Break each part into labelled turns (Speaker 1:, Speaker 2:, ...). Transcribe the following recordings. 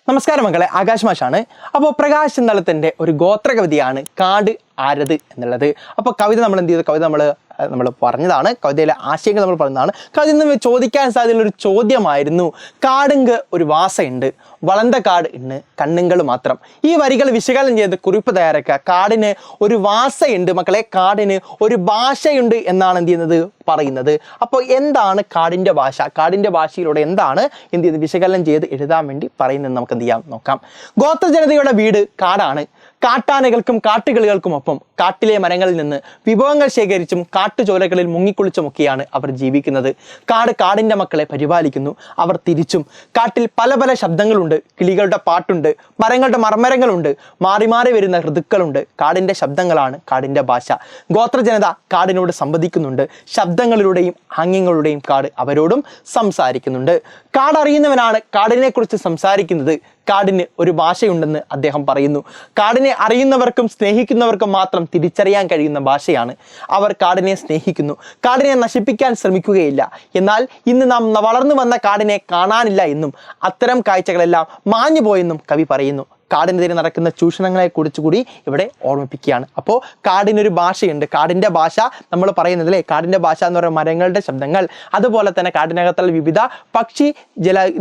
Speaker 1: നമസ്കാരം മക്കളെ, ആകാശ് മാഷാണ്. അപ്പോൾ പ്രകാശ് എന്നളത്തിൻ്റെ ഒരു ഗോത്രകവിതയാണ് കാട് ആരത് എന്നുള്ളത്. അപ്പോൾ കവിത നമ്മൾ എന്ത് ചെയ്തു? കവിത നമ്മൾ പറഞ്ഞതാണ്, കവിതയിലെ ആശയങ്ങൾ നമ്മൾ പറഞ്ഞതാണ്. കവിതയിൽ നിന്ന് ചോദിക്കാൻ സാധ്യതയുള്ള ഒരു ചോദ്യമായിരുന്നു, കാടുങ്ക് ഒരു വാസയുണ്ട്, വളർന്ന കാട് ഇന്ന് കണ്ണുങ്ങൾ മാത്രം. ഈ വരികൾ വിശകലനം ചെയ്ത് കുറിപ്പ് തയ്യാറാക്കുക. കാടിന് ഒരു വാസയുണ്ട് മക്കളെ, കാടിന് ഒരു ഭാഷയുണ്ട് എന്നാണ് എന്ത് ചെയ്യുന്നത് പറയുന്നത്. അപ്പോൾ എന്താണ് കാടിൻ്റെ ഭാഷ? കാടിൻ്റെ ഭാഷയിലൂടെ എന്താണ് എന്ത് ചെയ്യുന്നത് വിശകലനം ചെയ്ത് എഴുതാൻ വേണ്ടി പറയുന്നത് നമുക്ക് എന്ത് ചെയ്യാം നോക്കാം. ഗോത്ര ജനതയുടെ വീട് കാടാണ്. കാട്ടാനകൾക്കും കാട്ടുകിളികൾക്കും ഒപ്പം കാട്ടിലെ മരങ്ങളിൽ നിന്ന് വിഭവങ്ങൾ ശേഖരിച്ചും കാട്ടുചോലകളിൽ മുങ്ങിക്കുളിച്ചുമൊക്കെയാണ് അവർ ജീവിക്കുന്നത്. കാട് കാടിൻ്റെ മക്കളെ പരിപാലിക്കുന്നു. അവർ തിരിച്ചും. കാട്ടിൽ പല പല ശബ്ദങ്ങളുണ്ട്. കിളികളുടെ പാട്ടുണ്ട്, മരങ്ങളുടെ മർമ്മരങ്ങളുണ്ട്, മാറി മാറി വരുന്ന ഋതുക്കളുണ്ട്. കാടിൻ്റെ ശബ്ദങ്ങളാണ് കാടിൻ്റെ ഭാഷ. ഗോത്രജനത കാടിനോട് സംവദിക്കുന്നുണ്ട്. ശബ്ദങ്ങളിലൂടെയും ആംഗ്യങ്ങളുടെയും കാട് അവരോടും സംസാരിക്കുന്നുണ്ട്. കാടറിയുന്നവനാണ് കാടിനെക്കുറിച്ച് സംസാരിക്കുന്നത്. കാടിന് ഒരു ഭാഷയുണ്ടെന്ന് അദ്ദേഹം പറയുന്നു. കാടിനെ അറിയുന്നവർക്കും സ്നേഹിക്കുന്നവർക്കും മാത്രം തിരിച്ചറിയാൻ കഴിയുന്ന ഭാഷയാണ്. അവർ കാടിനെ സ്നേഹിക്കുന്നു, കാടിനെ നശിപ്പിക്കാൻ ശ്രമിക്കുകയില്ല. എന്നാൽ ഇന്ന് നാം വളർന്നു വന്ന കാടിനെ കാണാനില്ല എന്നും അത്തരം കാഴ്ചകളെല്ലാം മാഞ്ഞു പോയെന്നും കവി പറയുന്നു. കാടിനെതിരെ നടക്കുന്ന ചൂഷണങ്ങളെ കുറിച്ച് കൂടി ഇവിടെ ഓർമ്മിപ്പിക്കുകയാണ്. അപ്പോൾ കാടിനൊരു ഭാഷയുണ്ട്. കാടിൻ്റെ ഭാഷ നമ്മൾ പറയുന്നത് അല്ലേ, കാടിൻ്റെ ഭാഷ എന്ന് പറയുന്ന മരങ്ങളുടെ ശബ്ദങ്ങൾ, അതുപോലെ തന്നെ കാടിനകത്തുള്ള വിവിധ പക്ഷി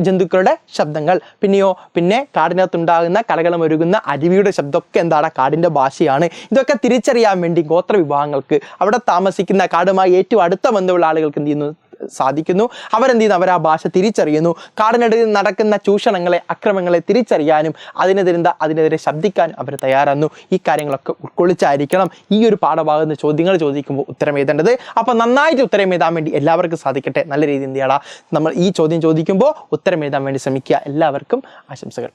Speaker 1: ജന്തുക്കളുടെ ശബ്ദങ്ങൾ, പിന്നെ കാടിനകത്തുണ്ടാകുന്ന കലകളമൊരുകുന്ന അരുവിയുടെ ശബ്ദമൊക്കെ എന്താണ് കാടിൻ്റെ ഭാഷയാണ്. ഇതൊക്കെ തിരിച്ചറിയാൻ വേണ്ടി ഗോത്ര വിഭാഗങ്ങൾക്ക്, അവിടെ താമസിക്കുന്ന കാടുമായി ഏറ്റവും അടുത്ത ബന്ധമുള്ള ആളുകൾക്ക് എന്ത് ചെയ്യുന്നു സാധിക്കുന്നു. അവരെന്ത് ചെയ്യുന്നു? അവർ ആ ഭാഷ തിരിച്ചറിയുന്നു. കാടിനടുത്ത് നടക്കുന്ന ചൂഷണങ്ങളെ, അക്രമങ്ങളെ തിരിച്ചറിയാനും അതിനെതിരെ ശബ്ദിക്കാനും അവർ തയ്യാറാകുന്നു. ഈ കാര്യങ്ങളൊക്കെ ഉൾക്കൊള്ളിച്ചായിരിക്കണം ഈ ഒരു പാഠഭാഗത്ത് ചോദ്യങ്ങൾ ചോദിക്കുമ്പോൾ ഉത്തരം എഴുതേണ്ടത്. അപ്പോൾ നന്നായിട്ട് ഉത്തരം എഴുതാൻ വേണ്ടി എല്ലാവർക്കും സാധിക്കട്ടെ. നല്ല രീതിയിൽ എന്ത് ചെയ്യണം, നമ്മൾ ഈ ചോദ്യം ചോദിക്കുമ്പോൾ ഉത്തരം എഴുതാൻ വേണ്ടി ശ്രമിക്കുക. എല്ലാവർക്കും ആശംസകൾ.